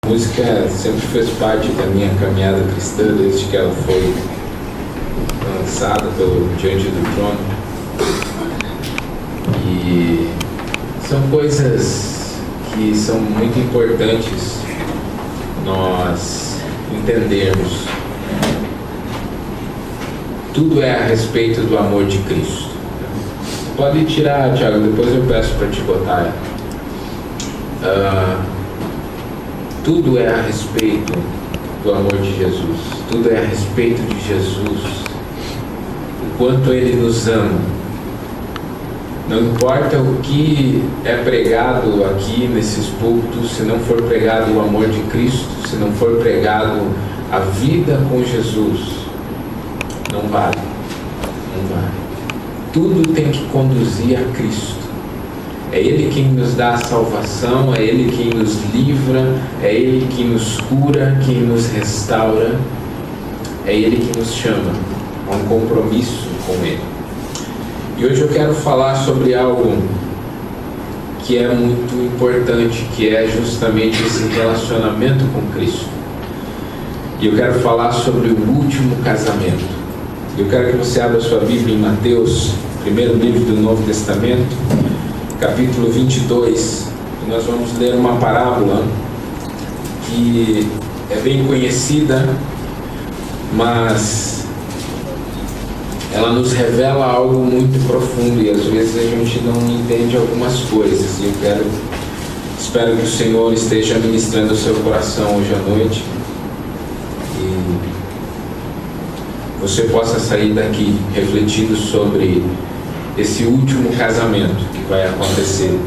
A música sempre fez parte da minha caminhada cristã desde que ela foi lançada pelo Diante do Trono. E são coisas que são muito importantes nós entendermos. Tudo é a respeito do amor de Cristo. Pode tirar, Tiago, depois eu peço para te botar. Tudo é a respeito do amor de Jesus. Tudo é a respeito de Jesus. O quanto Ele nos ama. Não importa o que é pregado aqui nesses púlpitos, se não for pregado o amor de Cristo, se não for pregado a vida com Jesus, não vale. Não vale. Tudo tem que conduzir a Cristo. É Ele quem nos dá a salvação, é Ele quem nos livra, é Ele quem nos cura, quem nos restaura, é Ele que nos chama a um compromisso com Ele. E hoje eu quero falar sobre algo que é muito importante, que é justamente esse relacionamento com Cristo. E eu quero falar sobre o último casamento. Eu quero que você abra sua Bíblia em Mateus, primeiro livro do Novo Testamento, capítulo 22, e nós vamos ler uma parábola que é bem conhecida, mas ela nos revela algo muito profundo e às vezes a gente não entende algumas coisas. E eu espero que o Senhor esteja ministrando o seu coração hoje à noite e você possa sair daqui refletindo sobre esse último casamento que vai acontecer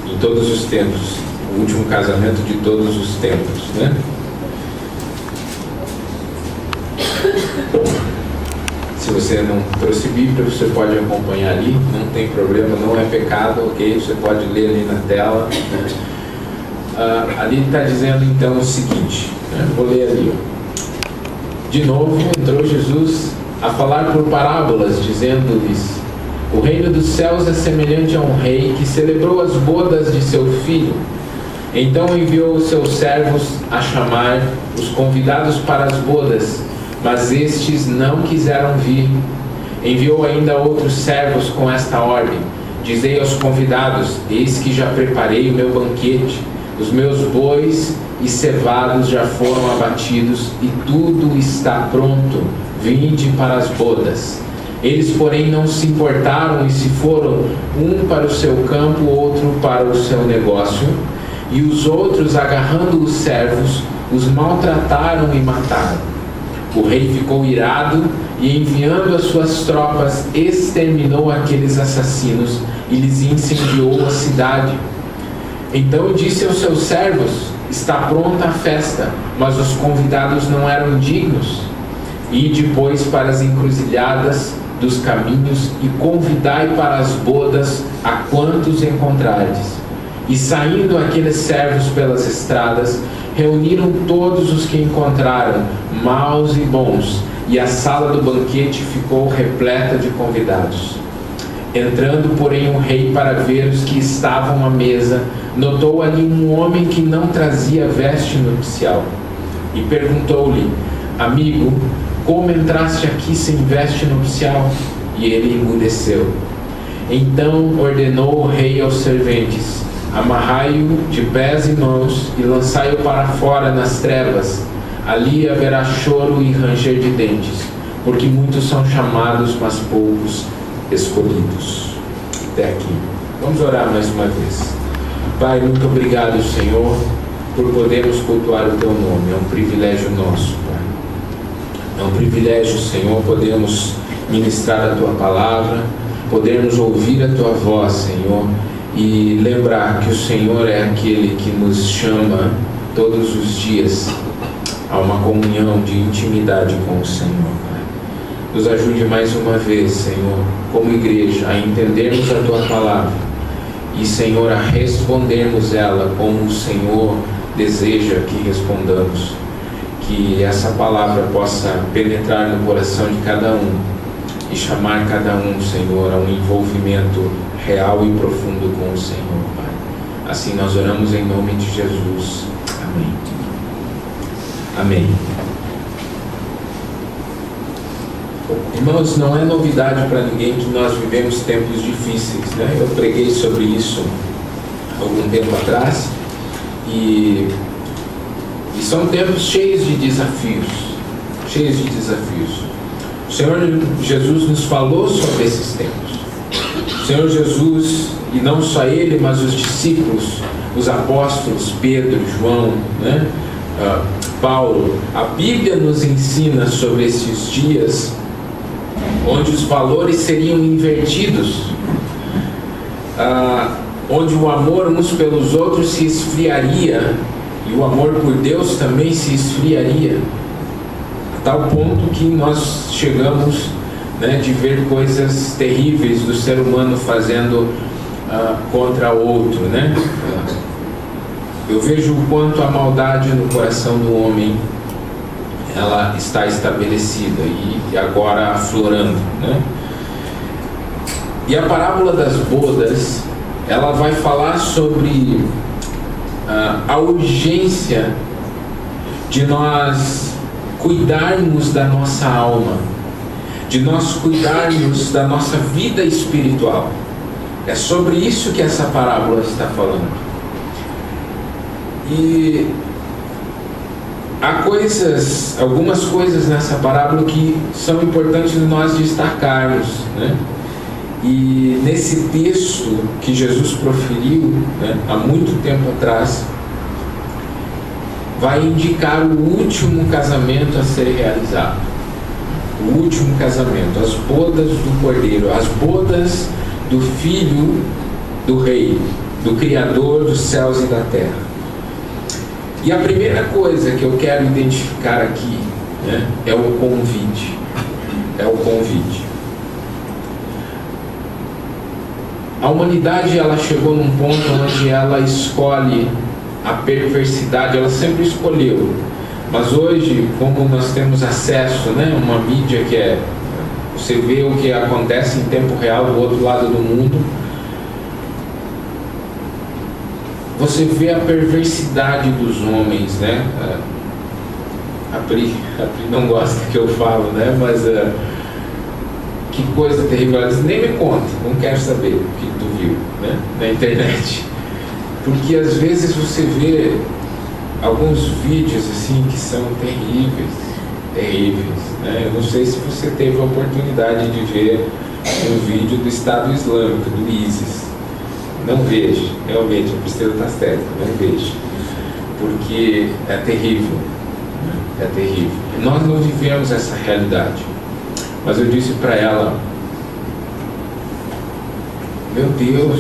em todos os tempos, o último casamento de todos os tempos, né? Se você não trouxe Bíblia, você pode acompanhar ali, não tem problema, não é pecado, ok? Você pode ler ali na tela. Ali está dizendo então o seguinte, né? Vou ler ali. De novo entrou Jesus a falar por parábolas, dizendo-lhes: o reino dos céus é semelhante a um rei que celebrou as bodas de seu filho. Então enviou os seus servos a chamar os convidados para as bodas, mas estes não quiseram vir. Enviou ainda outros servos com esta ordem: dizei aos convidados: eis que já preparei o meu banquete, os meus bois e cevados já foram abatidos e tudo está pronto. Vinde para as bodas. Eles, porém, não se importaram e se foram, um para o seu campo, outro para o seu negócio. E os outros, agarrando os servos, os maltrataram e mataram. O rei ficou irado e, enviando as suas tropas, exterminou aqueles assassinos e lhes incendiou a cidade. Então disse aos seus servos: está pronta a festa, mas os convidados não eram dignos. E depois para as encruzilhadas dos caminhos e convidai para as bodas a quantos encontrardes. E saindo aqueles servos pelas estradas, reuniram todos os que encontraram, maus e bons, e a sala do banquete ficou repleta de convidados. Entrando, porém, o rei para ver os que estavam à mesa, notou ali um homem que não trazia veste nupcial. E perguntou-lhe: amigo, como entraste aqui sem veste nupcial? E ele emudeceu. Então ordenou o rei aos serventes: amarrai-o de pés e mãos e lançai-o para fora nas trevas. Ali haverá choro e ranger de dentes, porque muitos são chamados, mas poucos escolhidos. Até aqui. Vamos orar mais uma vez. Pai, muito obrigado, Senhor, por podermos cultuar o Teu nome. É um privilégio nosso, Pai. É um privilégio, Senhor, podermos ministrar a Tua palavra, podermos ouvir a Tua voz, Senhor, e lembrar que o Senhor é aquele que nos chama todos os dias a uma comunhão de intimidade com o Senhor, Pai. Nos ajude mais uma vez, Senhor, como igreja, a entendermos a Tua palavra e, Senhor, a respondermos ela como o Senhor deseja que respondamos. Que essa palavra possa penetrar no coração de cada um e chamar cada um, Senhor, a um envolvimento real e profundo com o Senhor, Pai. Assim nós oramos em nome de Jesus. Amém. Amém. Irmãos, não é novidade para ninguém que nós vivemos tempos difíceis, né? Eu preguei sobre isso algum tempo atrás e são tempos cheios de desafios, cheios de desafios. O Senhor Jesus nos falou sobre esses tempos. O Senhor Jesus, e não só Ele, mas os discípulos, os apóstolos, Pedro, João, né? Paulo, a Bíblia nos ensina sobre esses dias onde os valores seriam invertidos, onde o amor uns pelos outros se esfriaria e o amor por Deus também se esfriaria, a tal ponto que nós chegamos, né, de ver coisas terríveis do ser humano fazendo contra outro, né? Eu vejo o quanto a maldade no coração do homem ela está estabelecida e agora aflorando, né? E a parábola das bodas, ela vai falar sobre a urgência de nós cuidarmos da nossa alma, de nós cuidarmos da nossa vida espiritual. É sobre isso que essa parábola está falando. E há algumas coisas nessa parábola que são importantes de nós destacarmos, né? E nesse texto que Jesus proferiu, né, há muito tempo atrás, vai indicar o último casamento a ser realizado. O último casamento, as bodas do Cordeiro, as bodas do Filho do Rei, do Criador dos céus e da terra. E a primeira coisa que eu quero identificar aqui, né, é o convite. É o convite. A humanidade, ela chegou num ponto onde ela escolhe a perversidade, ela sempre escolheu. Mas hoje, como nós temos acesso, né, uma mídia que você vê o que acontece em tempo real do outro lado do mundo, você vê a perversidade dos homens, né? A Pri não gosta que eu falo, né? Mas que coisa terrível. Ela diz, nem me conta, não quero saber o que tu viu, né, na internet. Porque às vezes você vê alguns vídeos assim que são terríveis, né? Eu não sei se você teve a oportunidade de ver um vídeo do Estado Islâmico, do ISIS. Não vejo, realmente, a Priscila está certa, não vejo, porque é terrível, né? É terrível. Nós não vivemos essa realidade, mas eu disse para ela, meu Deus,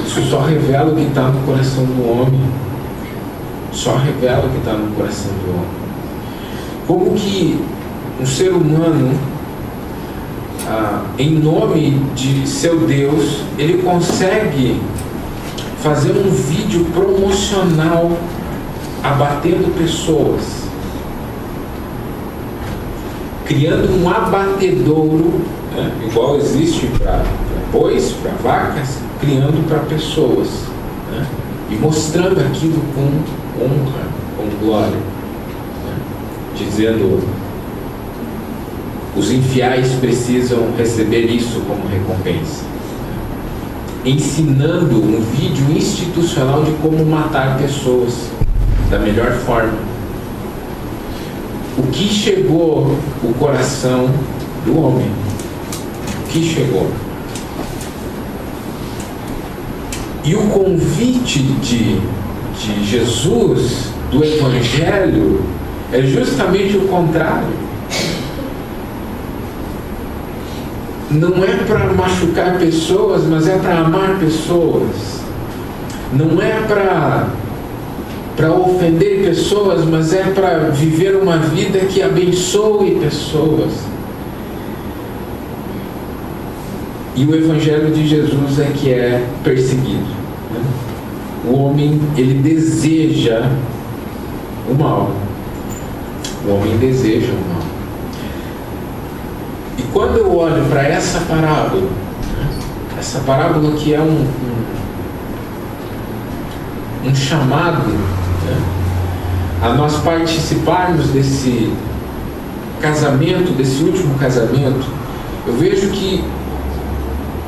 isso só revela o que está no coração do homem, só revela o que está no coração do homem. Como que um ser humano, em nome de seu Deus, ele consegue fazer um vídeo promocional abatendo pessoas, criando um abatedouro, né, igual existe para bois, para vacas, criando para pessoas, né, e mostrando aquilo com honra, com glória, né, dizendo: os infiéis precisam receber isso como recompensa, ensinando um vídeo institucional de como matar pessoas da melhor forma. O que chegou o coração do homem? O que chegou? E o convite de Jesus, do Evangelho, é justamente o contrário. Não é para machucar pessoas, mas é para amar pessoas. Não é para ofender pessoas, mas é para viver uma vida que abençoe pessoas. E o Evangelho de Jesus é que é perseguido, né? O homem, ele deseja o mal. O homem deseja o mal. E quando eu olho para essa parábola, né? Essa parábola que é um chamado, né, a nós participarmos desse casamento, desse último casamento. Eu vejo que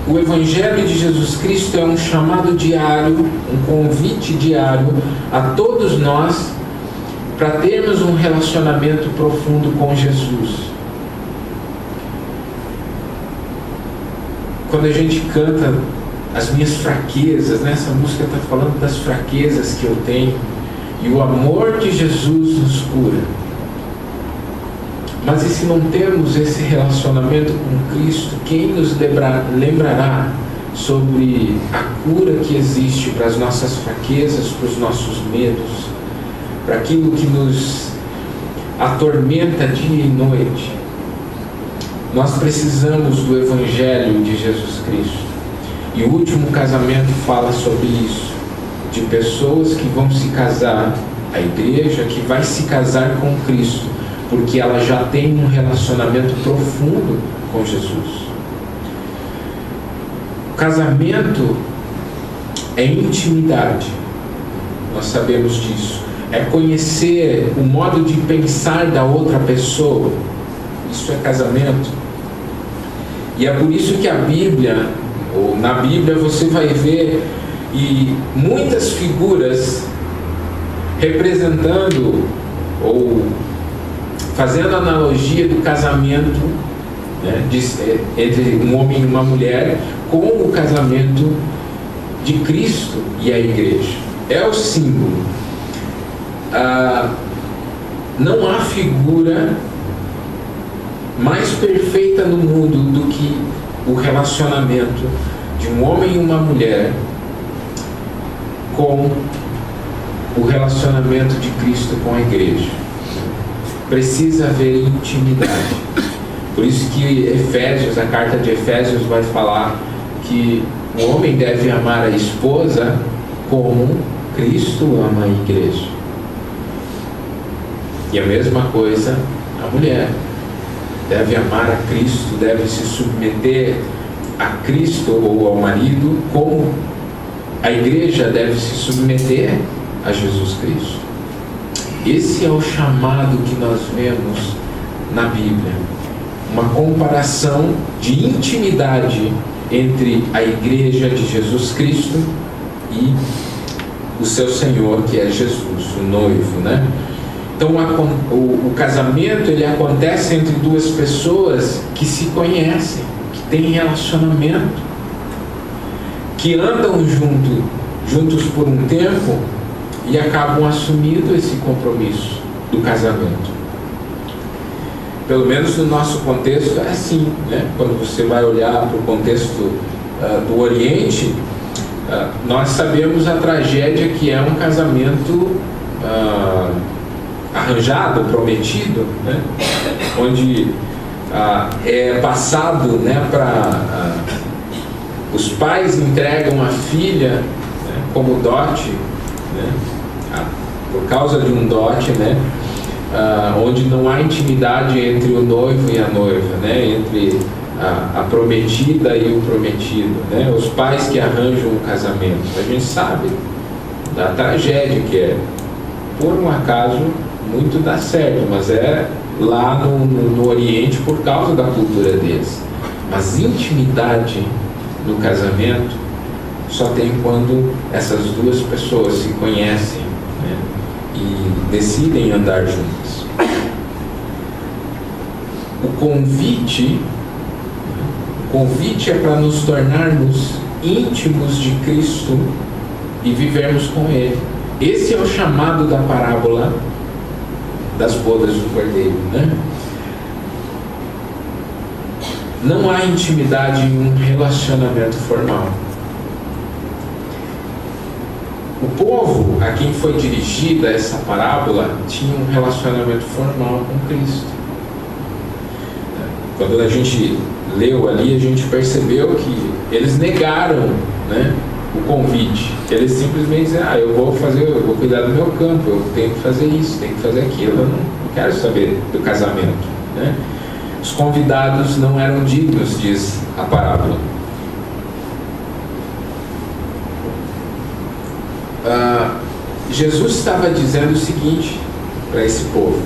o Evangelho de Jesus Cristo é um chamado diário, um convite diário a todos nós para termos um relacionamento profundo com Jesus. Quando a gente canta as minhas fraquezas, né? Essa música está falando das fraquezas que eu tenho, e o amor de Jesus nos cura. Mas e se não temos esse relacionamento com Cristo, quem nos lembrará sobre a cura que existe para as nossas fraquezas, para os nossos medos, para aquilo que nos atormenta dia e noite? Nós precisamos do Evangelho de Jesus Cristo. E o último casamento fala sobre isso, de pessoas que vão se casar, a igreja que vai se casar com Cristo, porque ela já tem um relacionamento profundo com Jesus. O casamento é intimidade, nós sabemos disso. É conhecer o modo de pensar da outra pessoa. Isso é casamento. E é por isso que a Bíblia, ou na Bíblia você vai ver muitas figuras representando ou fazendo analogia do casamento, né, entre um homem e uma mulher, com o casamento de Cristo e a igreja. É o símbolo. Não há figura mais perfeita no mundo do que o relacionamento de um homem e uma mulher com o relacionamento de Cristo com a igreja. Precisa haver intimidade. Por isso que Efésios, a carta de Efésios vai falar que o homem deve amar a esposa como Cristo ama a igreja. E a mesma coisa a mulher. Deve amar a Cristo, deve se submeter a Cristo ou ao marido, como a igreja deve se submeter a Jesus Cristo. Esse é o chamado que nós vemos na Bíblia. Uma comparação de intimidade entre a igreja de Jesus Cristo e o seu Senhor, que é Jesus, o noivo, né? Então o casamento ele acontece entre duas pessoas que se conhecem, que têm relacionamento, que andam juntos por um tempo e acabam assumindo esse compromisso do casamento. Pelo menos no nosso contexto é assim, né? Quando você vai olhar para o contexto do Oriente, nós sabemos a tragédia que é um casamento arranjado, prometido, né? Onde é passado, né, para os pais entregam a filha, né, como dote, né, por causa de um dote, né, onde não há intimidade entre o noivo e a noiva, né, entre a prometida e o prometido, né, os pais que arranjam o casamento. A gente sabe da tragédia que é. Por um acaso muito dá certo, mas é lá no Oriente por causa da cultura deles. Mas intimidade no casamento só tem quando essas duas pessoas se conhecem, né, e decidem andar juntas. O convite é para nos tornarmos íntimos de Cristo e vivermos com Ele. Esse é o chamado da parábola das bodas do Cordeiro, né? Não há intimidade em um relacionamento formal. O povo a quem foi dirigida essa parábola tinha um relacionamento formal com Cristo. Quando a gente leu ali, a gente percebeu que eles negaram, né, o convite. Eles simplesmente dizem: eu vou cuidar do meu campo, eu tenho que fazer isso, tenho que fazer aquilo, eu não quero saber do casamento, né? Os convidados não eram dignos, diz a parábola. Jesus estava dizendo o seguinte para esse povo: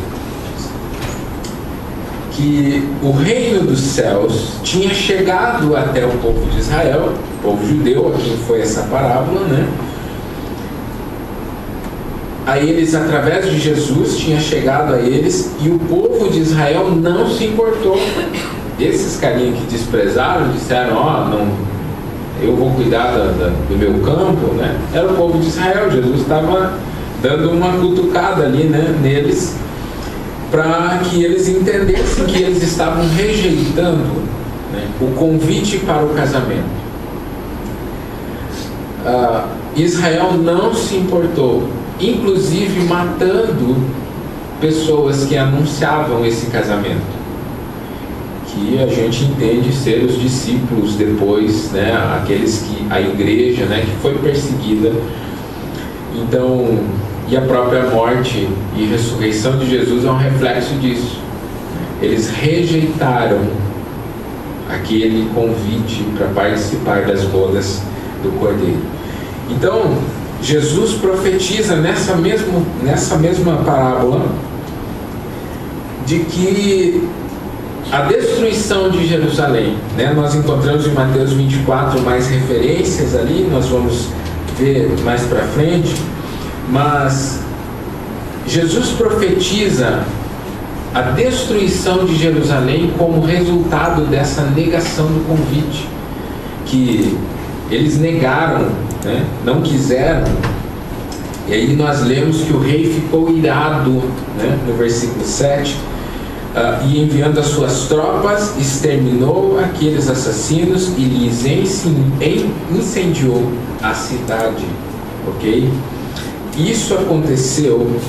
que o reino dos céus tinha chegado até o povo de Israel, o povo judeu, a quem foi essa parábola, né? A eles, através de Jesus, tinha chegado a eles, e o povo de Israel não se importou. Esses carinhas que desprezaram, disseram: não, eu vou cuidar do meu campo, né? Era o povo de Israel. Jesus estava dando uma cutucada ali, né, neles, para que eles entendessem que eles estavam rejeitando, né, o convite para o casamento. Israel não se importou, inclusive matando pessoas que anunciavam esse casamento, que a gente entende ser os discípulos depois, né, aqueles que a igreja, né, que foi perseguida. Então, e a própria morte e ressurreição de Jesus é um reflexo disso. Eles rejeitaram aquele convite para participar das bodas do Cordeiro. Então, Jesus profetiza nessa mesma parábola de que a destruição de Jerusalém, né? Nós encontramos em Mateus 24 mais referências ali, nós vamos ver mais para frente, mas Jesus profetiza a destruição de Jerusalém como resultado dessa negação do convite, que eles negaram, né? Não quiseram. E aí nós lemos que o rei ficou irado, né? No versículo 7, e enviando as suas tropas, exterminou aqueles assassinos e lhes incendiou a cidade. Ok? Isso aconteceu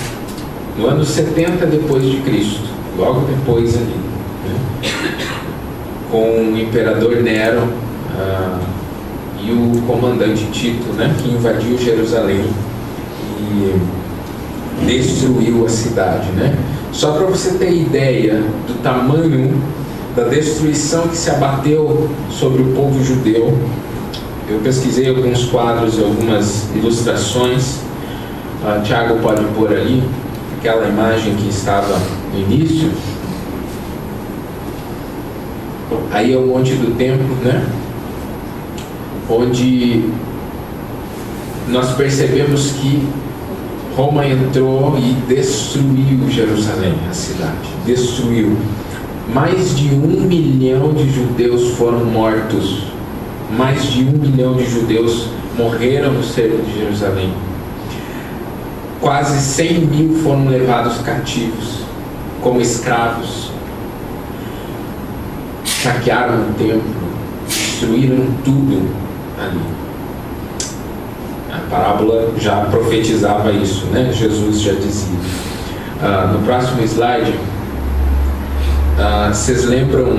no ano 70 depois de Cristo, logo depois ali, né? Com o imperador Nero e o comandante Tito, né? Que invadiu Jerusalém e destruiu a cidade, né? Só para você ter ideia do tamanho da destruição que se abateu sobre o povo judeu, eu pesquisei alguns quadros e algumas ilustrações. Tiago pode pôr ali aquela imagem que estava no início. Aí é o Monte do Templo, né? Onde nós percebemos que Roma entrou e destruiu Jerusalém, a cidade. Destruiu. Mais de 1 milhão de judeus foram mortos. Mais de 1 milhão de judeus morreram no cerco de Jerusalém. Quase 100 mil foram levados cativos, como escravos. Saquearam o templo, destruíram tudo ali. A parábola já profetizava isso, né? Jesus já dizia. No próximo slide, vocês lembram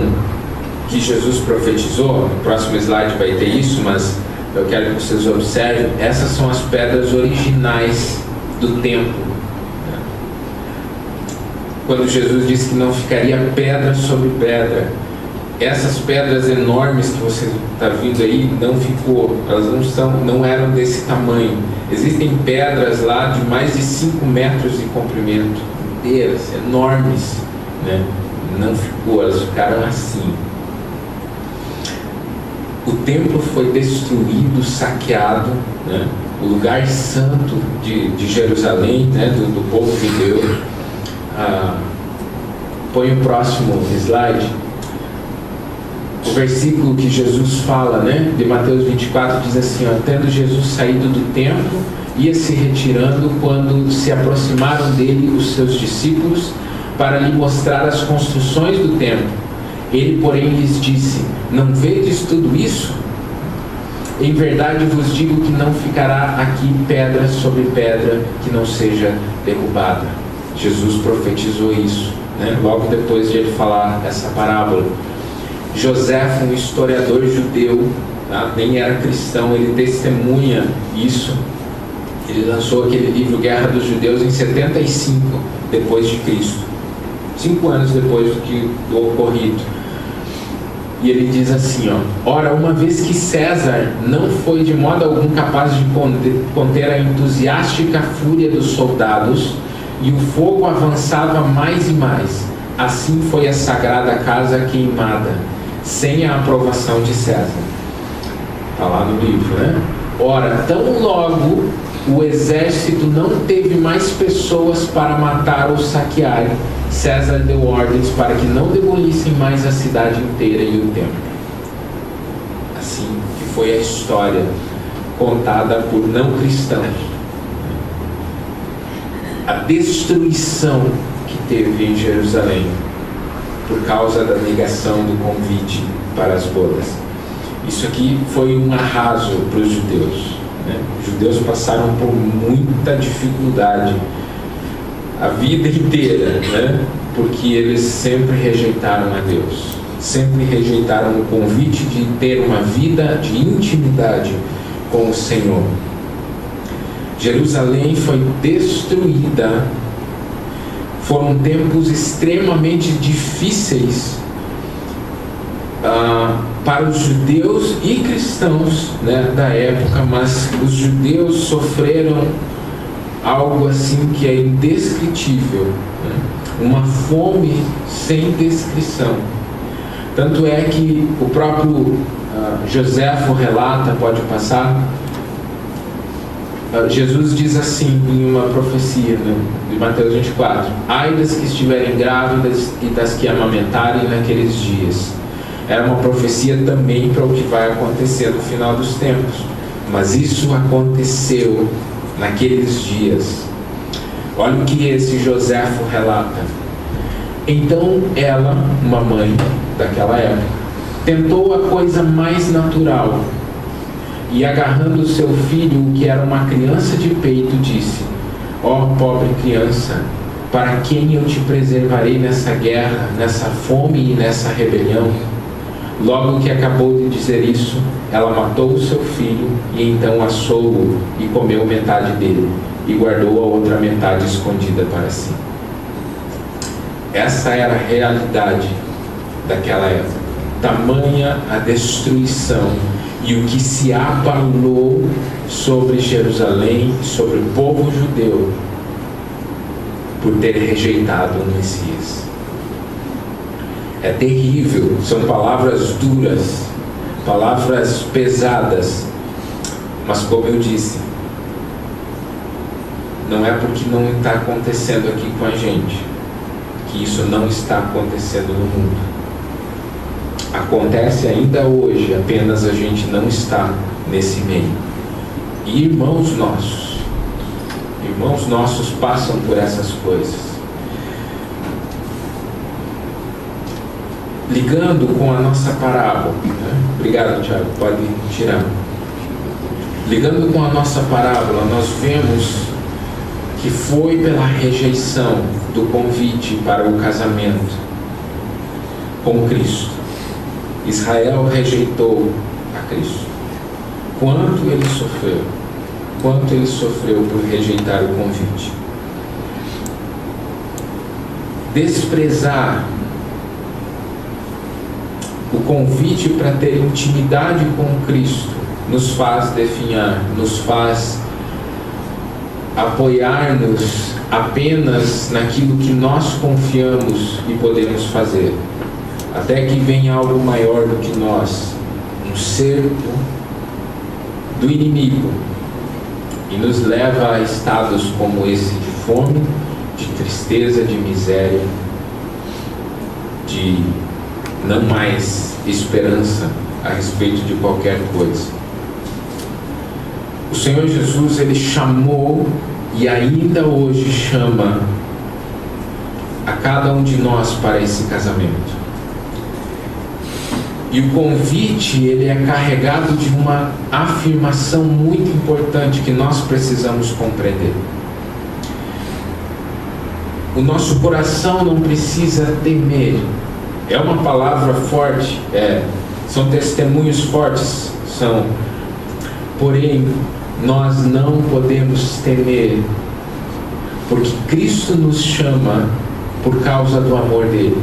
que Jesus profetizou? No próximo slide vai ter isso, mas eu quero que vocês observem. Essas são as pedras originais do templo. Quando Jesus disse que não ficaria pedra sobre pedra, essas pedras enormes que você está vendo aí não ficou, elas não eram desse tamanho. Existem pedras lá de mais de 5 metros de comprimento, inteiras, enormes, né? Não ficou, elas ficaram assim. O templo foi destruído, saqueado, né? O lugar santo de Jerusalém, né? do povo judeu. Põe o próximo slide. O versículo que Jesus fala, né, de Mateus 24, diz assim, tendo Jesus saído do templo, ia se retirando quando se aproximaram dele os seus discípulos para lhe mostrar as construções do templo. Ele, porém, lhes disse, não vedes tudo isso? Em verdade vos digo que não ficará aqui pedra sobre pedra que não seja derrubada. Jesus profetizou isso, né, logo depois de ele falar essa parábola. José, um historiador judeu, tá? Nem era cristão, ele testemunha isso. Ele lançou aquele livro Guerra dos Judeus em 75 depois de Cristo, 5 anos depois do ocorrido. E ele diz assim, ó: ora, uma vez que César não foi de modo algum capaz de conter a entusiástica fúria dos soldados, e o fogo avançava mais e mais, assim foi a sagrada casa queimada, sem a aprovação de César. Está lá no livro, né? Ora, tão logo o exército não teve mais pessoas para matar ou saquear, César deu ordens para que não demolissem mais a cidade inteira e o templo. Assim que foi a história contada por não cristãos. A destruição que teve em Jerusalém por causa da negação do convite para as bodas. Isso aqui foi um arraso para os judeus, né? Os judeus passaram por muita dificuldade a vida inteira, né? Porque eles sempre rejeitaram a Deus, sempre rejeitaram o convite de ter uma vida de intimidade com o Senhor. Jerusalém foi destruída. Foram tempos extremamente difíceis para os judeus e cristãos, né, da época, mas os judeus sofreram algo assim que é indescritível, né? Uma fome sem descrição. Tanto é que o próprio Joséfo relata, pode passar, Jesus diz assim em uma profecia, né, de Mateus 24: ai das que estiverem grávidas e das que amamentarem naqueles dias. Era uma profecia também para o que vai acontecer no final dos tempos, mas isso aconteceu naqueles dias. Olha o que esse Joséfo relata: então ela, uma mãe daquela época, tentou a coisa mais natural e, agarrando o seu filho, que era uma criança de peito, disse: ó pobre criança, para quem eu te preservarei nessa guerra, nessa fome e nessa rebelião? Logo que acabou de dizer isso, ela matou o seu filho e então assou-o e comeu metade dele e guardou a outra metade escondida para si. Essa era a realidade daquela época. Tamanha a destruição e o que se abalou sobre Jerusalém, sobre o povo judeu, por ter rejeitado o Messias. É terrível, são palavras duras, palavras pesadas, mas como eu disse, não é porque não está acontecendo aqui com a gente que isso não está acontecendo no mundo. Acontece ainda hoje, apenas a gente não está nesse meio. E irmãos nossos passam por essas coisas. Ligando com a nossa parábola, né? Obrigado, Tiago, pode tirar. Ligando com a nossa parábola, nós vemos que foi pela rejeição do convite para o casamento com Cristo. Israel rejeitou a Cristo. Quanto ele sofreu? Quanto ele sofreu por rejeitar o convite? Desprezar o convite para ter intimidade com Cristo nos faz definhar, nos faz apoiar-nos apenas naquilo que nós confiamos e podemos fazer, até que venha algo maior do que nós, um cerco do inimigo, e nos leva a estados como esse de fome, de tristeza, de miséria, de não mais esperança a respeito de qualquer coisa. O Senhor Jesus, ele chamou e ainda hoje chama a cada um de nós para esse casamento. E o convite, ele é carregado de uma afirmação muito importante que nós precisamos compreender. O nosso coração não precisa temer. É uma palavra forte, são testemunhos fortes, porém nós não podemos temer, porque Cristo nos chama por causa do amor dele.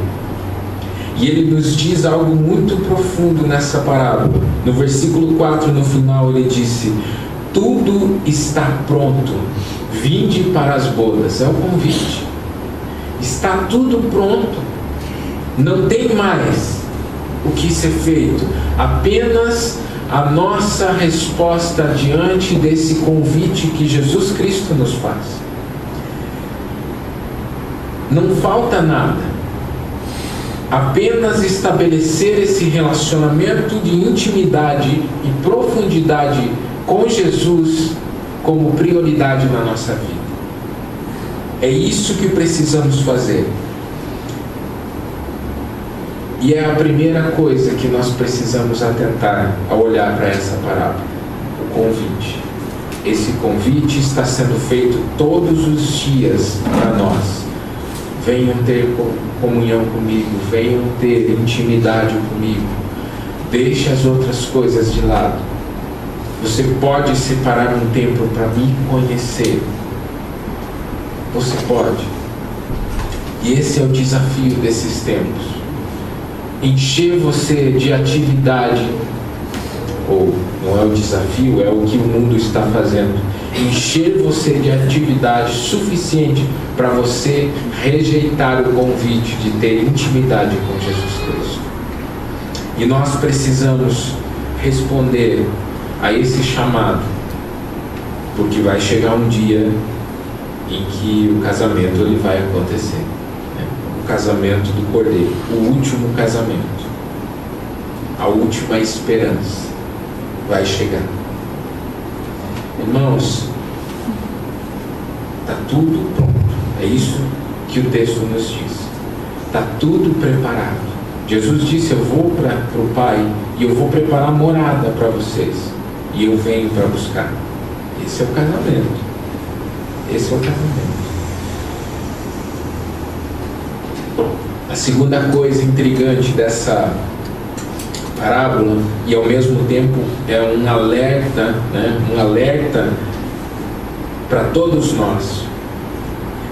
E ele nos diz algo muito profundo nessa parábola. No versículo 4, no final, ele disse: tudo está pronto, vinde para as bodas. É o convite. Está tudo pronto. Não tem mais o que ser feito. Apenas a nossa resposta diante desse convite que Jesus Cristo nos faz. Não falta nada. Apenas estabelecer esse relacionamento de intimidade e profundidade com Jesus como prioridade na nossa vida. É isso que precisamos fazer. E é a primeira coisa que nós precisamos atentar ao olhar para essa parábola: o convite. Esse convite está sendo feito todos os dias para nós. Venham ter comunhão comigo, venham ter intimidade comigo. Deixe as outras coisas de lado. Você pode separar um tempo para me conhecer. Você pode. E esse é o desafio desses tempos. Encher você de atividade, ou não é o desafio, é o que o mundo está fazendo. Encher você de atividade suficiente para você rejeitar o convite de ter intimidade com Jesus Cristo. E nós precisamos responder a esse chamado, porque vai chegar um dia em que o casamento ele vai acontecer, né? O casamento do Cordeiro, o último casamento, a última esperança vai chegar. Irmãos, está tudo pronto. É isso que o texto nos diz. Está tudo preparado. Jesus disse: eu vou para o Pai e eu vou preparar morada para vocês, e eu venho para buscar. Esse é o casamento. Esse é o casamento. A segunda coisa intrigante dessa parábola, e ao mesmo tempo é um alerta, né? Um alerta para todos nós,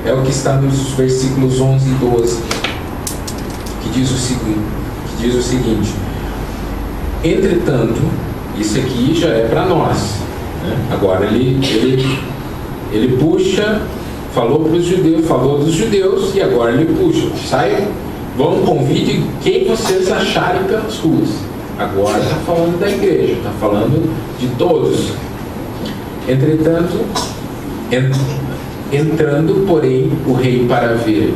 é o que está nos versículos 11 e 12, que diz o seguinte: entretanto, isso aqui já é para nós, né? Agora ele puxa, falou para os judeus, falou dos judeus, e agora ele puxa: saiam, vão, convide quem vocês acharem pelas ruas. Agora está falando da igreja, está falando de todos. Entretanto, entrando, porém, o rei para ver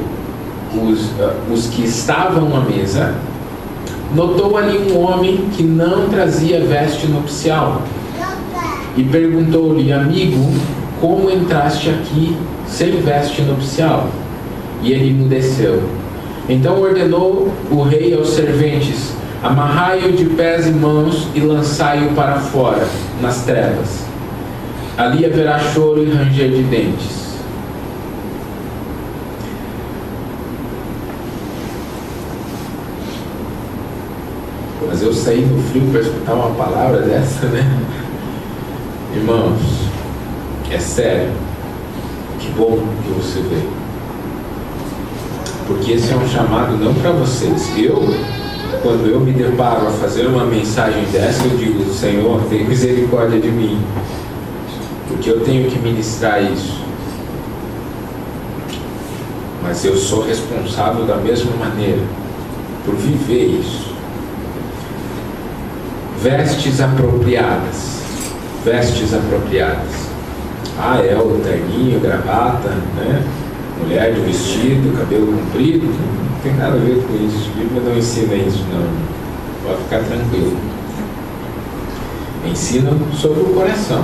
os que estavam à mesa, notou ali um homem que não trazia veste nupcial, e perguntou-lhe: amigo, como entraste aqui sem veste nupcial? E ele emudeceu. Então ordenou o rei aos serventes: amarrai-o de pés e mãos e lançai-o para fora, nas trevas. Ali haverá choro e ranger de dentes. Mas eu saí no frio para escutar uma palavra dessa, né? Irmãos, é sério. Que bom que você veio. Porque esse é um chamado não para vocês. Quando eu me deparo a fazer uma mensagem dessa, eu digo: Senhor, tem misericórdia de mim, porque eu tenho que ministrar isso. Mas eu sou responsável da mesma maneira por viver isso. Vestes apropriadas. Vestes apropriadas. Ah, é o terninho, gravata, né? Mulher de vestido, cabelo comprido. Não tem nada a ver com isso. A Bíblia não ensina isso, não. Pode ficar tranquilo. Ensina sobre o coração.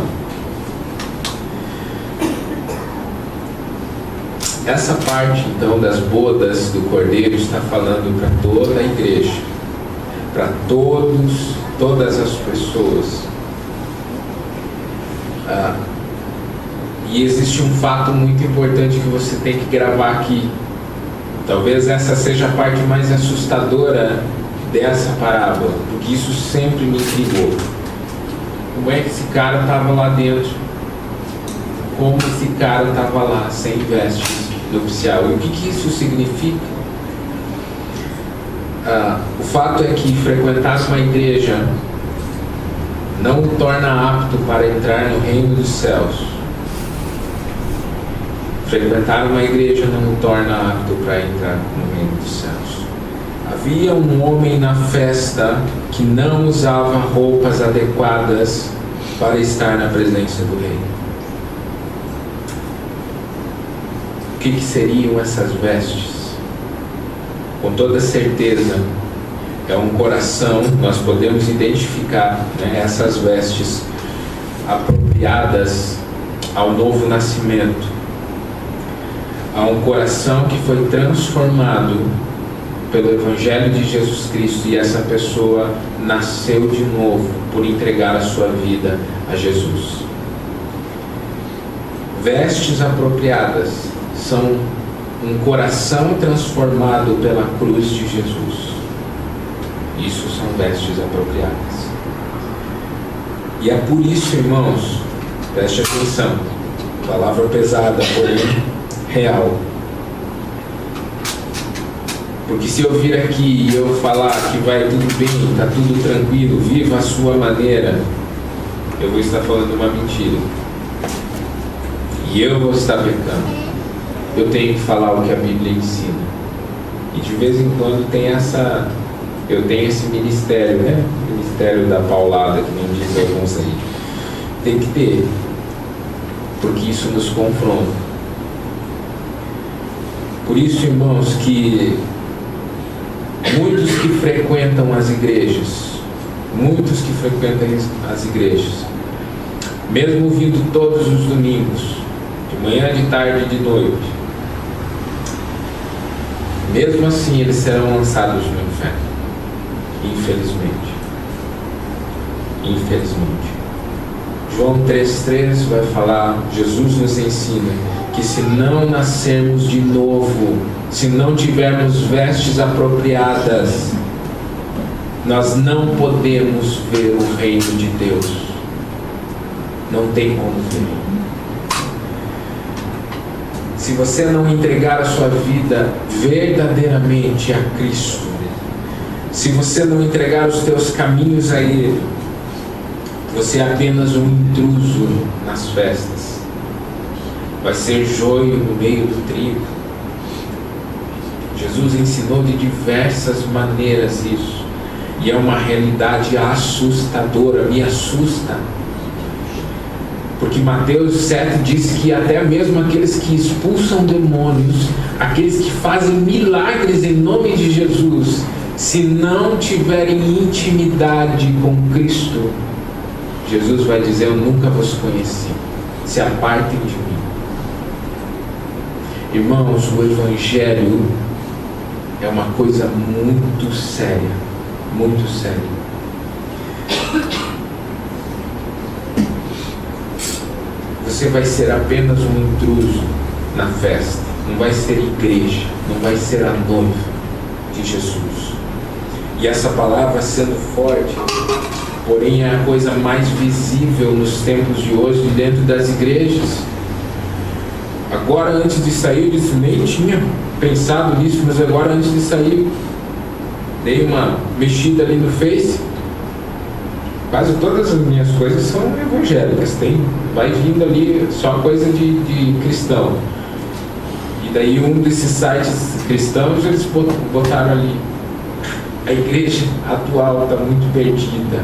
Essa parte, então, das bodas do Cordeiro está falando para toda a igreja, para todas as pessoas. E existe um fato muito importante que você tem que gravar aqui. Talvez essa seja a parte mais assustadora dessa parábola, porque isso sempre me intrigou. Como é que esse cara estava lá dentro? Como esse cara estava lá sem vestes nupcial? E o que isso significa? o fato é que frequentar uma igreja não o torna apto para entrar no reino dos céus. Frequentar uma igreja não o torna apto para entrar no reino dos céus. Havia um homem na festa que não usava roupas adequadas para estar na presença do rei. O que seriam essas vestes? Com toda certeza, é um coração. Nós podemos identificar, né, essas vestes apropriadas ao novo nascimento, a um coração que foi transformado pelo Evangelho de Jesus Cristo, e essa pessoa nasceu de novo por entregar a sua vida a Jesus. Vestes apropriadas são um coração transformado pela cruz de Jesus. Isso são vestes apropriadas. E é por isso, irmãos, preste atenção, palavra pesada, porém real. Porque se eu vir aqui e eu falar que vai tudo bem, está tudo tranquilo, viva a sua maneira, eu vou estar falando uma mentira. E eu vou estar pecando. Eu tenho que falar o que a Bíblia ensina. E de vez em quando eu tenho esse ministério, né? Ministério da paulada, que nem diz alguns aí. Tem que ter. Porque isso nos confronta. Por isso, irmãos, que muitos que frequentam as igrejas, mesmo vindo todos os domingos, de manhã, de tarde e de noite, mesmo assim eles serão lançados no inferno, infelizmente. João 3,3 vai falar, Jesus nos ensina que se não nascermos de novo, se não tivermos vestes apropriadas, nós não podemos ver o reino de Deus. Não tem como ver. Se você não entregar a sua vida verdadeiramente a Cristo, se você não entregar os teus caminhos a Ele, você é apenas um intruso nas festas. Vai ser joio no meio do trigo. Jesus ensinou de diversas maneiras isso. E é uma realidade assustadora, me assusta. Porque Mateus 7 diz que até mesmo aqueles que expulsam demônios, aqueles que fazem milagres em nome de Jesus, se não tiverem intimidade com Cristo, Jesus vai dizer, eu nunca vos conheci, se apartem de mim. Irmãos, o Evangelho é uma coisa muito séria, muito séria. Você vai ser apenas um intruso na festa, não vai ser igreja, não vai ser a noiva de Jesus. E essa palavra sendo forte, porém é a coisa mais visível nos tempos de hoje dentro das igrejas. Agora, antes de sair, eu disse, nem tinha pensado nisso, mas agora antes de sair, dei uma mexida ali no Face. Quase todas as minhas coisas são evangélicas, vai vindo ali só coisa de cristão. E daí um desses sites cristãos, eles botaram ali, a igreja atual está muito perdida.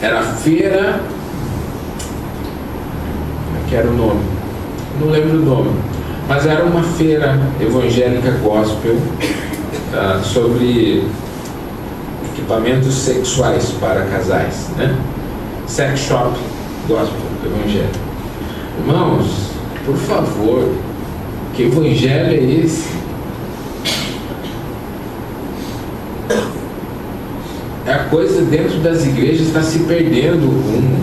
Era a feira, que era o nome, não lembro o nome, mas era uma feira evangélica gospel sobre equipamentos sexuais para casais, né? Sex shop gospel evangélico. Irmãos, por favor, que evangelho é esse? A coisa dentro das igrejas está se perdendo o rumo,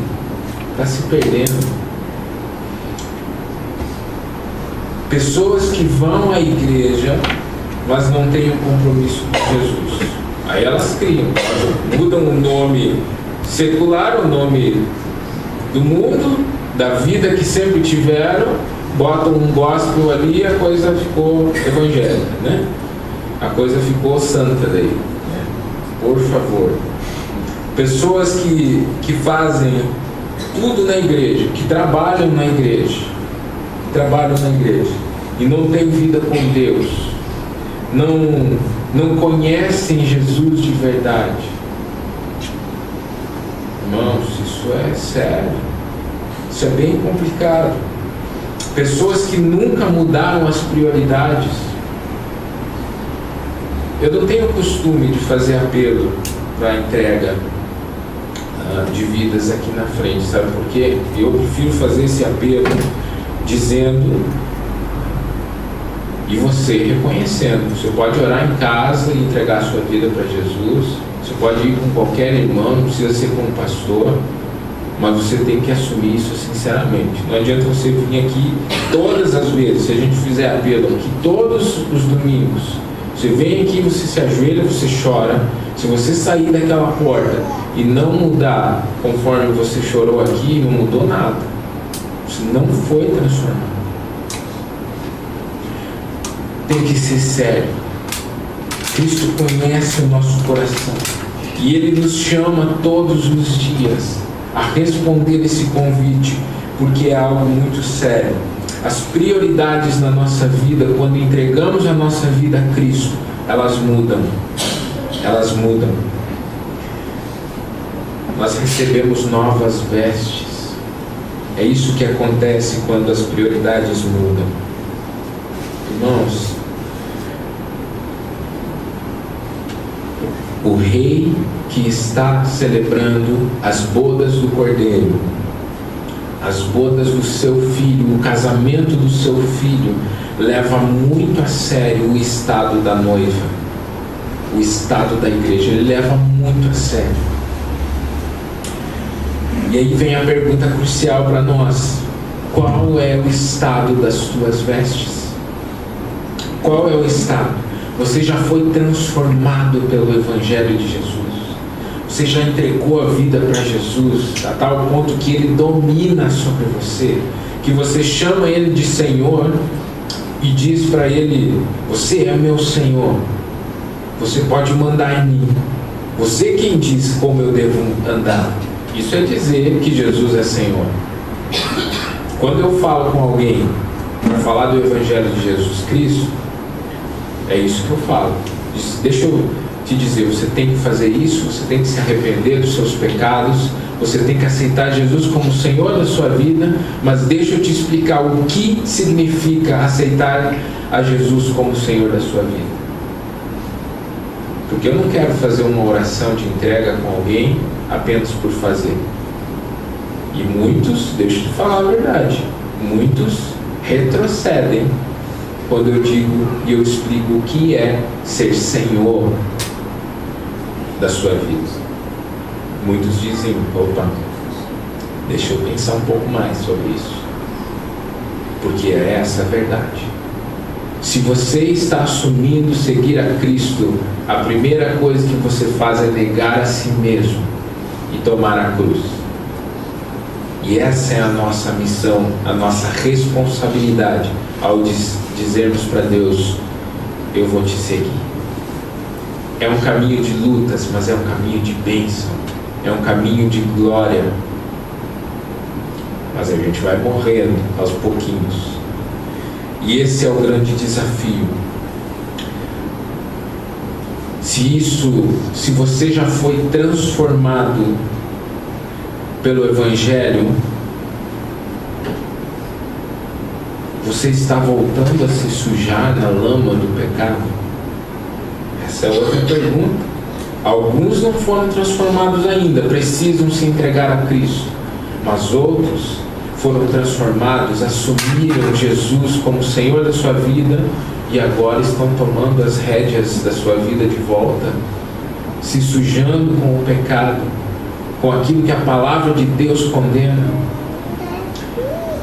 está se perdendo. Pessoas que vão à igreja, mas não têm um compromisso com Jesus. Aí elas criam, mudam o nome secular, o nome do mundo, da vida que sempre tiveram, botam um gospel ali e a coisa ficou evangélica, né? a coisa ficou santa daí, né? Por favor. Pessoas que fazem tudo na igreja, que trabalham na igreja, e não têm vida com Deus, não conhecem Jesus de verdade. Irmãos, isso é sério, isso é bem complicado. Pessoas que nunca mudaram as prioridades. Eu não tenho costume de fazer apelo para a entrega de vidas aqui na frente, sabe por quê? Eu prefiro fazer esse apelo dizendo, e você reconhecendo. Você pode orar em casa e entregar a sua vida para Jesus, você pode ir com qualquer irmão, não precisa ser com um pastor, mas você tem que assumir isso sinceramente. Não adianta você vir aqui todas as vezes, se a gente fizer apelo aqui todos os domingos, você vem aqui, você se ajoelha, você chora. Se você sair daquela porta e não mudar conforme você chorou aqui, não mudou nada. Você não foi transformado. Tem que ser sério. Cristo conhece o nosso coração e Ele nos chama todos os dias a responder esse convite, porque é algo muito sério. As prioridades na nossa vida, quando entregamos a nossa vida a Cristo, elas mudam. Elas mudam. Nós recebemos novas vestes. É isso que acontece quando as prioridades mudam. Irmãos, o rei que está celebrando as bodas do Cordeiro, as bodas do seu filho, o casamento do seu filho, leva muito a sério o estado da noiva, o estado da igreja. Ele leva muito a sério. E aí vem a pergunta crucial para nós: qual é o estado das tuas vestes? Qual é o estado? Você já foi transformado pelo Evangelho de Jesus? Você já entregou a vida para Jesus a tal ponto que Ele domina sobre você, que você chama Ele de Senhor e diz para Ele: você é meu Senhor, você pode mandar em mim, você quem diz como eu devo andar. Isso é dizer que Jesus é Senhor. Quando eu falo com alguém para falar do Evangelho de Jesus Cristo, é isso que eu falo. Deixa eu te dizer, você tem que fazer isso, você tem que se arrepender dos seus pecados, você tem que aceitar Jesus como Senhor da sua vida, mas deixa eu te explicar o que significa aceitar a Jesus como Senhor da sua vida. Porque eu não quero fazer uma oração de entrega com alguém apenas por fazer. E muitos, deixa eu te falar a verdade, muitos retrocedem quando eu digo e eu explico o que é ser Senhor da sua vida. Muitos dizem: opa, deixa eu pensar um pouco mais sobre isso, porque é essa a verdade. Se você está assumindo seguir a Cristo, a primeira coisa que você faz é negar a si mesmo e tomar a cruz. E essa é a nossa missão, a nossa responsabilidade ao dizermos para Deus: eu vou te seguir. É um caminho de lutas, mas é um caminho de bênção, é um caminho de glória. Mas a gente vai morrendo aos pouquinhos. E esse é o grande desafio. Se você já foi transformado pelo Evangelho, você está voltando a se sujar na lama do pecado? Essa é outra pergunta. Alguns não foram transformados ainda, precisam se entregar a Cristo, mas outros foram transformados, assumiram Jesus como Senhor da sua vida e agora estão tomando as rédeas da sua vida de volta, se sujando com o pecado, com aquilo que a palavra de Deus condena.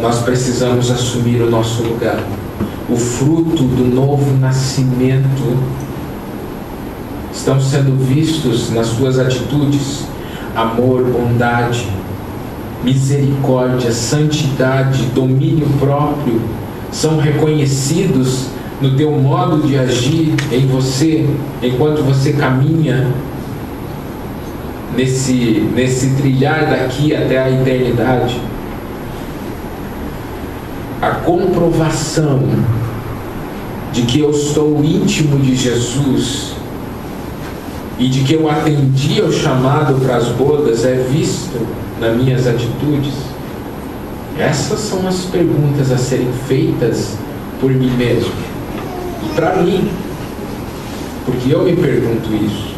Nós precisamos assumir o nosso lugar. O fruto do novo nascimento estão sendo vistos nas suas atitudes: amor, bondade, misericórdia, santidade, domínio próprio, são reconhecidos no teu modo de agir em você, enquanto você caminha nesse trilhar daqui até a eternidade. A comprovação de que eu estou íntimo de Jesus e de que eu atendi ao chamado para as bodas é visto nas minhas atitudes. Essas são as perguntas a serem feitas por mim mesmo e para mim, porque eu me pergunto isso.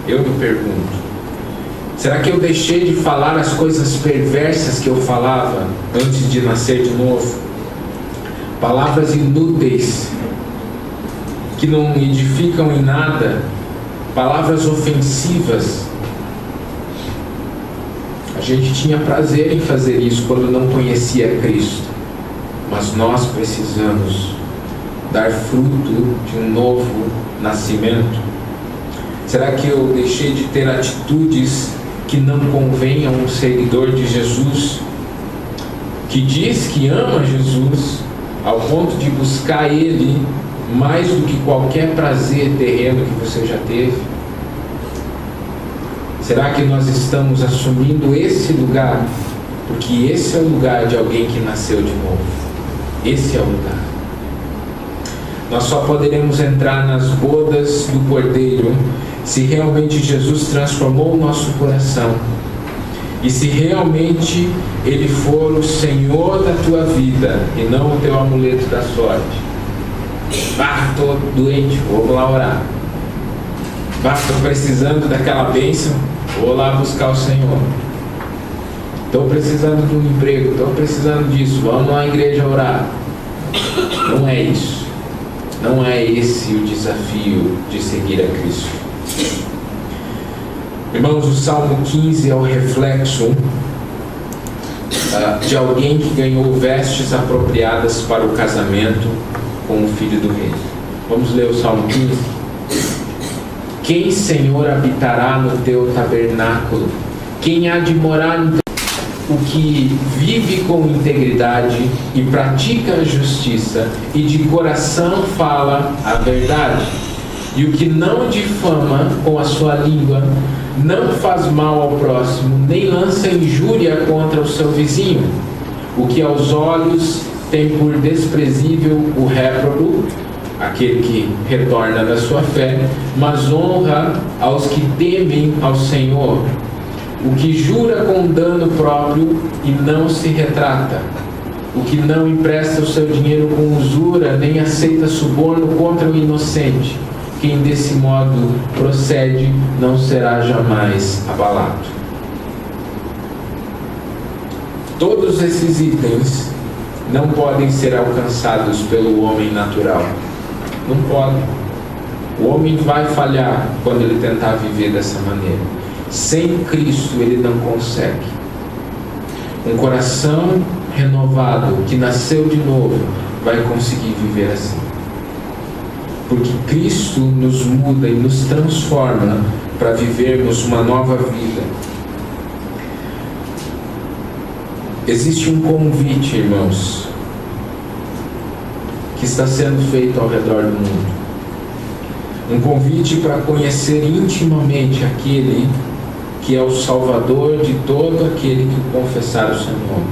Eu me pergunto: será que eu deixei de falar as coisas perversas que eu falava antes de nascer de novo? Palavras inúteis, que não edificam em nada, palavras ofensivas. A gente tinha prazer em fazer isso quando não conhecia Cristo, mas nós precisamos dar fruto de um novo nascimento. Será que eu deixei de ter atitudes que não convém a um seguidor de Jesus, que diz que ama Jesus, ao ponto de buscar Ele mais do que qualquer prazer terreno que você já teve? Será que nós estamos assumindo esse lugar? Porque esse é o lugar de alguém que nasceu de novo. Esse é o lugar. Nós só poderemos entrar nas bodas do Cordeiro se realmente Jesus transformou o nosso coração e se realmente Ele for o Senhor da tua vida e não o teu amuleto da sorte. Estou doente, vou lá orar. Estou precisando daquela bênção, vou lá buscar o Senhor. Estou precisando de um emprego, estou precisando disso, vamos lá à igreja orar. Não é isso. Não é esse o desafio de seguir a Cristo. Irmãos, o Salmo 15 é o reflexo de alguém que ganhou vestes apropriadas para o casamento com o filho do rei. Vamos ler o Salmo 15. Quem, Senhor, habitará no teu tabernáculo? Quem há de morar no teu... O que vive com integridade e pratica a justiça e de coração fala a verdade, e o que não difama com a sua língua, não faz mal ao próximo, nem lança injúria contra o seu vizinho, o que aos olhos tem por desprezível o réprobo, aquele que retorna da sua fé, mas honra aos que temem ao Senhor, o que jura com dano próprio e não se retrata, o que não empresta o seu dinheiro com usura, nem aceita suborno contra o inocente. Quem desse modo procede não será jamais abalado. Todos esses itens não podem ser alcançados pelo homem natural. Não podem. O homem vai falhar quando ele tentar viver dessa maneira. Sem Cristo ele não consegue. Um coração renovado, que nasceu de novo, vai conseguir viver assim. Porque Cristo nos muda e nos transforma para vivermos uma nova vida. Existe um convite, irmãos, que está sendo feito ao redor do mundo. Um convite para conhecer intimamente aquele que é o Salvador de todo aquele que confessar o seu nome.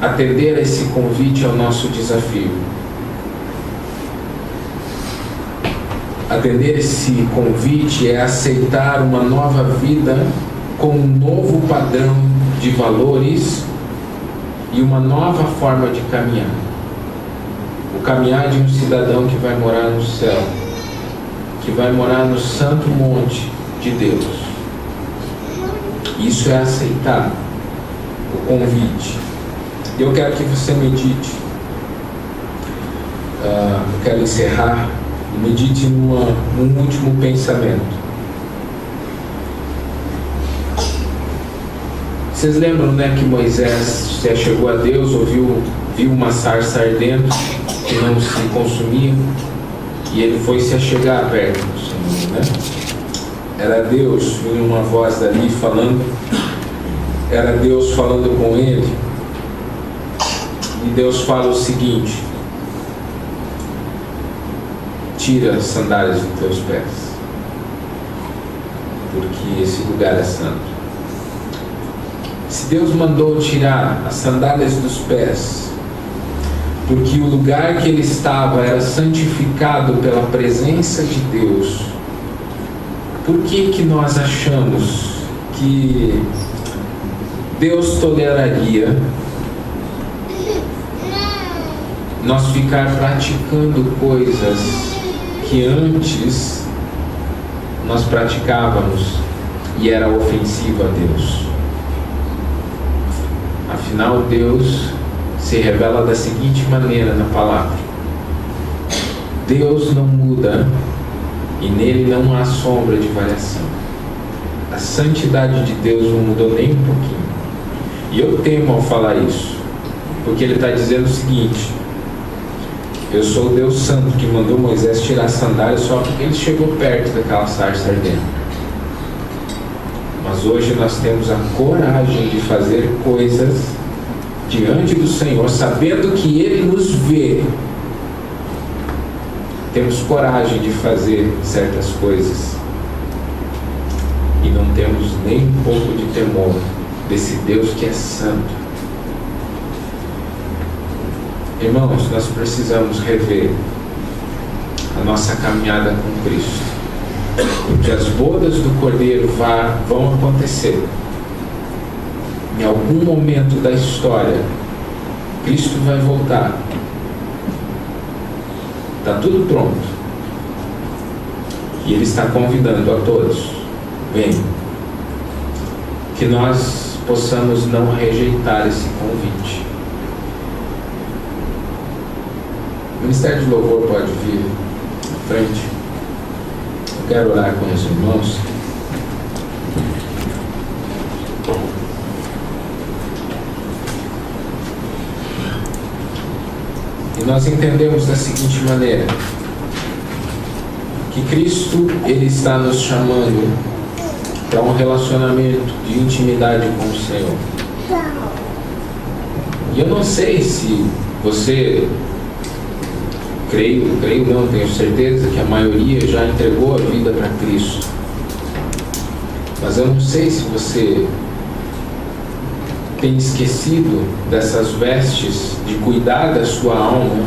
Atender a esse convite é o nosso desafio. Atender esse convite é aceitar uma nova vida com um novo padrão de valores e uma nova forma de caminhar. O caminhar de um cidadão que vai morar no céu, que vai morar no santo monte de Deus. Isso é aceitar o convite. Eu quero que você medite. Eu quero encerrar. Medite num último pensamento. Vocês lembram, né, que Moisés se chegou a Deus, viu uma sarça ardendo que não se consumia, e ele foi se achegar perto do Senhor, né? Era Deus, viu uma voz dali falando, era Deus falando com ele. e Deus fala o seguinte: tira as sandálias dos teus pés, porque esse lugar é santo. Se Deus mandou tirar as sandálias dos pés, porque o lugar que ele estava era santificado pela presença de Deus, por que nós achamos que Deus toleraria nós ficar praticando coisas que antes nós praticávamos e era ofensivo a Deus? Afinal, Deus se revela da seguinte maneira na palavra: Deus não muda e nele não há sombra de variação. A santidade de Deus não mudou nem um pouquinho. E eu temo ao falar isso, porque ele está dizendo o seguinte: eu sou o Deus Santo que mandou Moisés tirar as sandálias só porque ele chegou perto daquela sarça ardendo. Mas hoje nós temos a coragem de fazer coisas diante do Senhor, sabendo que Ele nos vê. Temos coragem de fazer certas coisas e não temos nem um pouco de temor desse Deus que é santo. Irmãos, nós precisamos rever a nossa caminhada com Cristo, porque as bodas do Cordeiro vão acontecer. Em algum momento da história, Cristo vai voltar. Está tudo pronto. E Ele está convidando a todos: vem. Que nós possamos não rejeitar esse convite. O Ministério de Louvor pode vir à frente. Eu quero orar com os irmãos. E nós entendemos da seguinte maneira: que Cristo, Ele está nos chamando para um relacionamento de intimidade com o Senhor. E eu não sei se você, creio não, tenho certeza que a maioria já entregou a vida para Cristo. Mas eu não sei se você tem esquecido dessas vestes de cuidar da sua alma.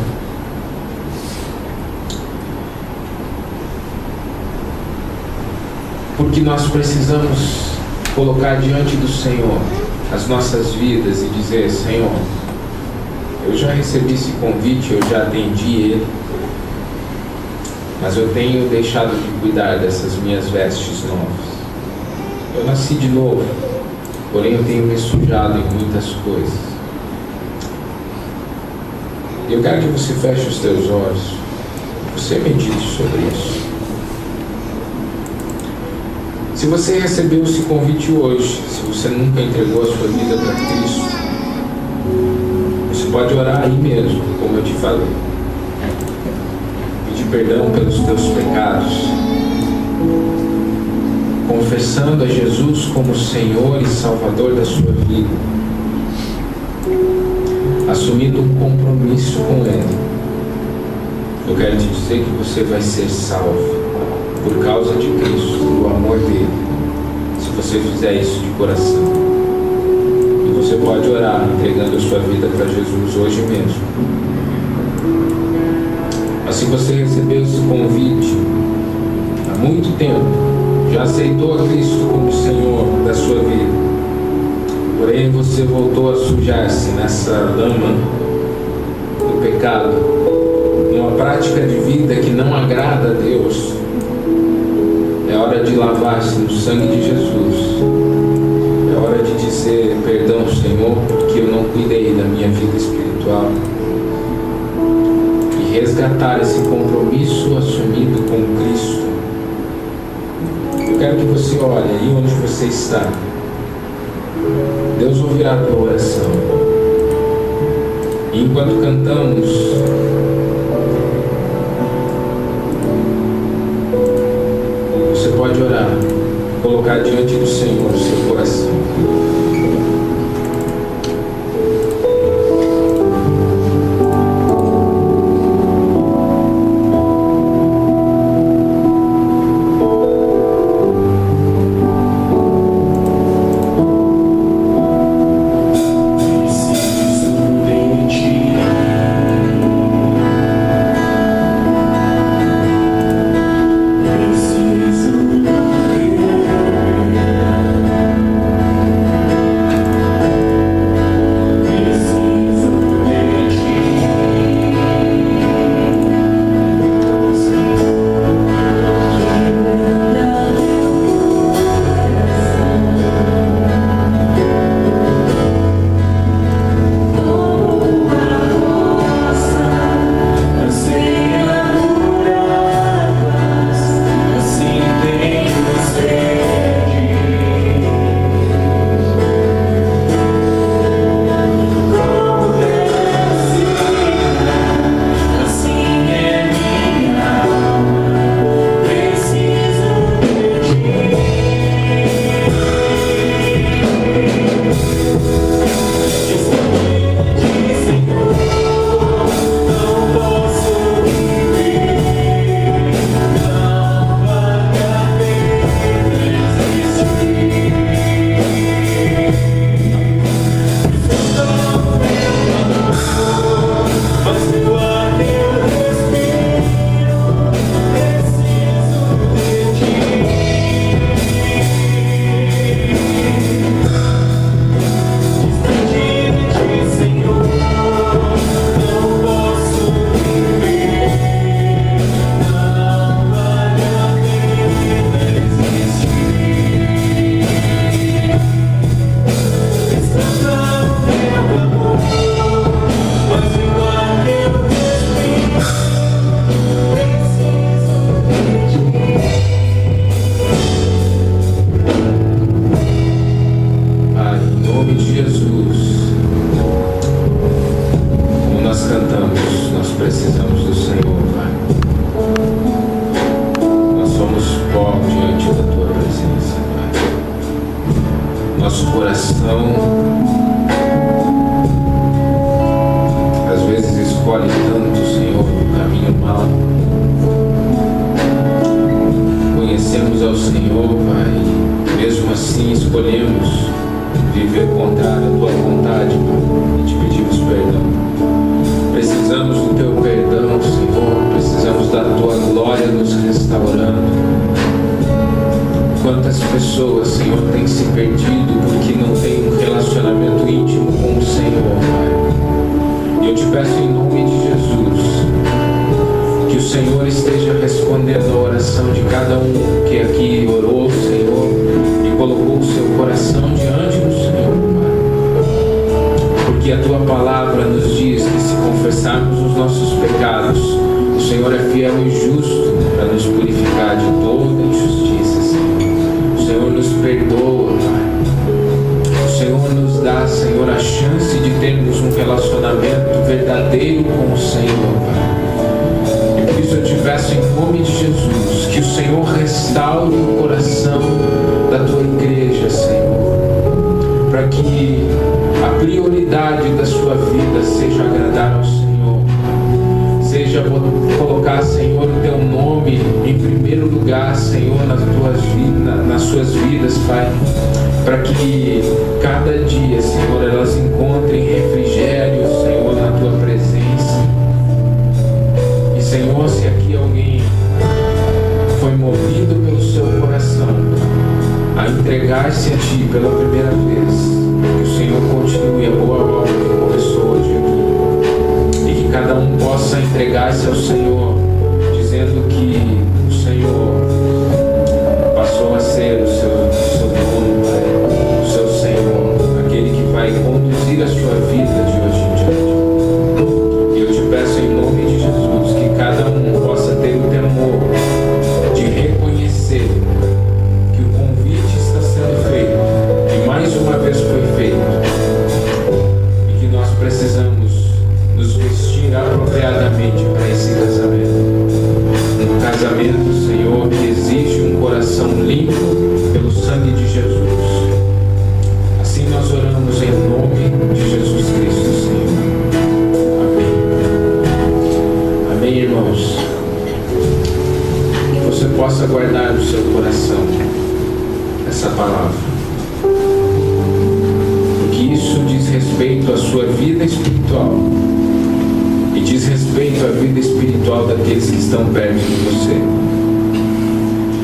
Porque nós precisamos colocar diante do Senhor as nossas vidas e dizer: Senhor, eu já recebi esse convite, eu já atendi ele, mas eu tenho deixado de cuidar dessas minhas vestes novas. Eu nasci de novo, porém eu tenho me sujado em muitas coisas. Eu quero que você feche os teus olhos, você medite sobre isso. Se você recebeu esse convite hoje, se você nunca entregou a sua vida para Cristo, você pode orar aí mesmo, como eu te falei. Pedir perdão pelos teus pecados, confessando a Jesus como Senhor e Salvador da sua vida, assumindo um compromisso com Ele. Eu quero te dizer que você vai ser salvo por causa de Cristo, do amor dele, se você fizer isso de coração. E você pode orar entregando a sua vida para Jesus hoje mesmo. Mas se você recebeu esse convite há muito tempo, já aceitou a Cristo como Senhor da sua vida, porém você voltou a sujar-se nessa lama do pecado, numa prática de vida que não agrada a Deus, é hora de lavar-se no sangue de Jesus. É hora de dizer: perdão, Senhor, porque eu não cuidei da minha vida espiritual. E resgatar esse compromisso assumido com Cristo. Eu quero que você olhe aí onde você está. Deus ouvirá a tua oração. E enquanto cantamos, você pode orar, colocar diante do Senhor o seu coração. nosso coração às vezes escolhe tanto, Senhor, o caminho mau. Conhecemos ao Senhor, Pai, e mesmo assim escolhemos viver contrário à Tua vontade, Pai, e te pedimos perdão. Precisamos do Teu perdão, Senhor, precisamos da Tua glória nos restaurando. Quantas pessoas, Senhor, têm se perdido porque não têm um relacionamento íntimo com o Senhor, Pai. E eu te peço em nome de Jesus que o Senhor esteja respondendo a oração de cada um que aqui orou, Senhor, e colocou o seu coração diante do Senhor, Pai. Porque a Tua palavra nos diz que se confessarmos os nossos pecados, o Senhor é fiel e justo para nos purificar de toda injustiça, Senhor. O Senhor nos perdoa, Pai. O Senhor nos dá, Senhor, a chance de termos um relacionamento verdadeiro com o Senhor, Pai. E por isso eu te peço em nome de Jesus que o Senhor restaure o coração da Tua igreja, Senhor, para que a prioridade da sua vida seja agradar ao Senhor, seja colocar, Senhor, o Teu nome em primeiro lugar, Senhor, nas suas vidas, Pai, para que cada dia, Senhor, elas encontrem refrigério, Senhor, na Tua presença. E, Senhor, se aqui alguém foi movido pelo seu coração a entregar-se a Ti pela primeira vez, que o Senhor continue a boa obra que começou hoje aqui, e que cada um possa entregar-se ao Senhor, dizendo que o Senhor passou a ser o seu dono, Pai, o seu Senhor, aquele que vai conduzir a sua vida de hoje em diante. E eu te peço em nome de Jesus que cada um possa ter o temor de reconhecer que o convite está sendo feito, e mais uma vez foi feito, e que nós precisamos nos vestir apropriadamente para esse casamento. Um casamento, Senhor, que exige um coração limpo pelo sangue de Jesus. Assim nós oramos em nome de Jesus Cristo, Senhor. Amém. Amém, irmãos. Que você possa guardar no seu coração essa palavra, porque isso diz respeito à sua vida espiritual e diz respeito à vida espiritual daqueles que estão perto de você.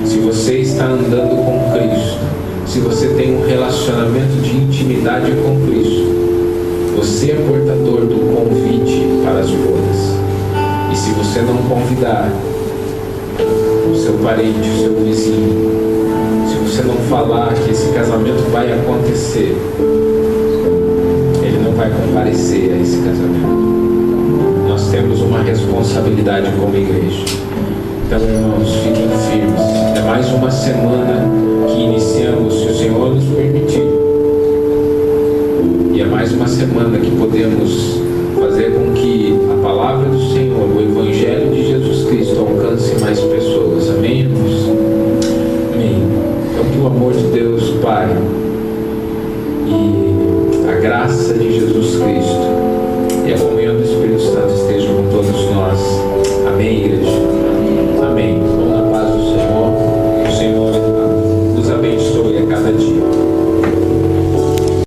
Se você está andando com Cristo, se você tem um relacionamento de intimidade com Cristo, você é portador do convite para as bodas. E se você não convidar o seu parente, o seu vizinho, se você não falar que esse casamento vai acontecer, ele não vai comparecer a esse casamento. Nós temos uma responsabilidade como igreja. Então, irmãos, fiquem firmes. É mais uma semana que iniciamos, se o Senhor nos permitir. E é mais uma semana que podemos fazer com que a palavra do Senhor, o Evangelho de Jesus Cristo, alcance mais pessoas. Amém, irmãos? Amém. Então, que o amor de Deus, Pai, e a graça de Jesus Cristo e a comunhão do Espírito Santo estejam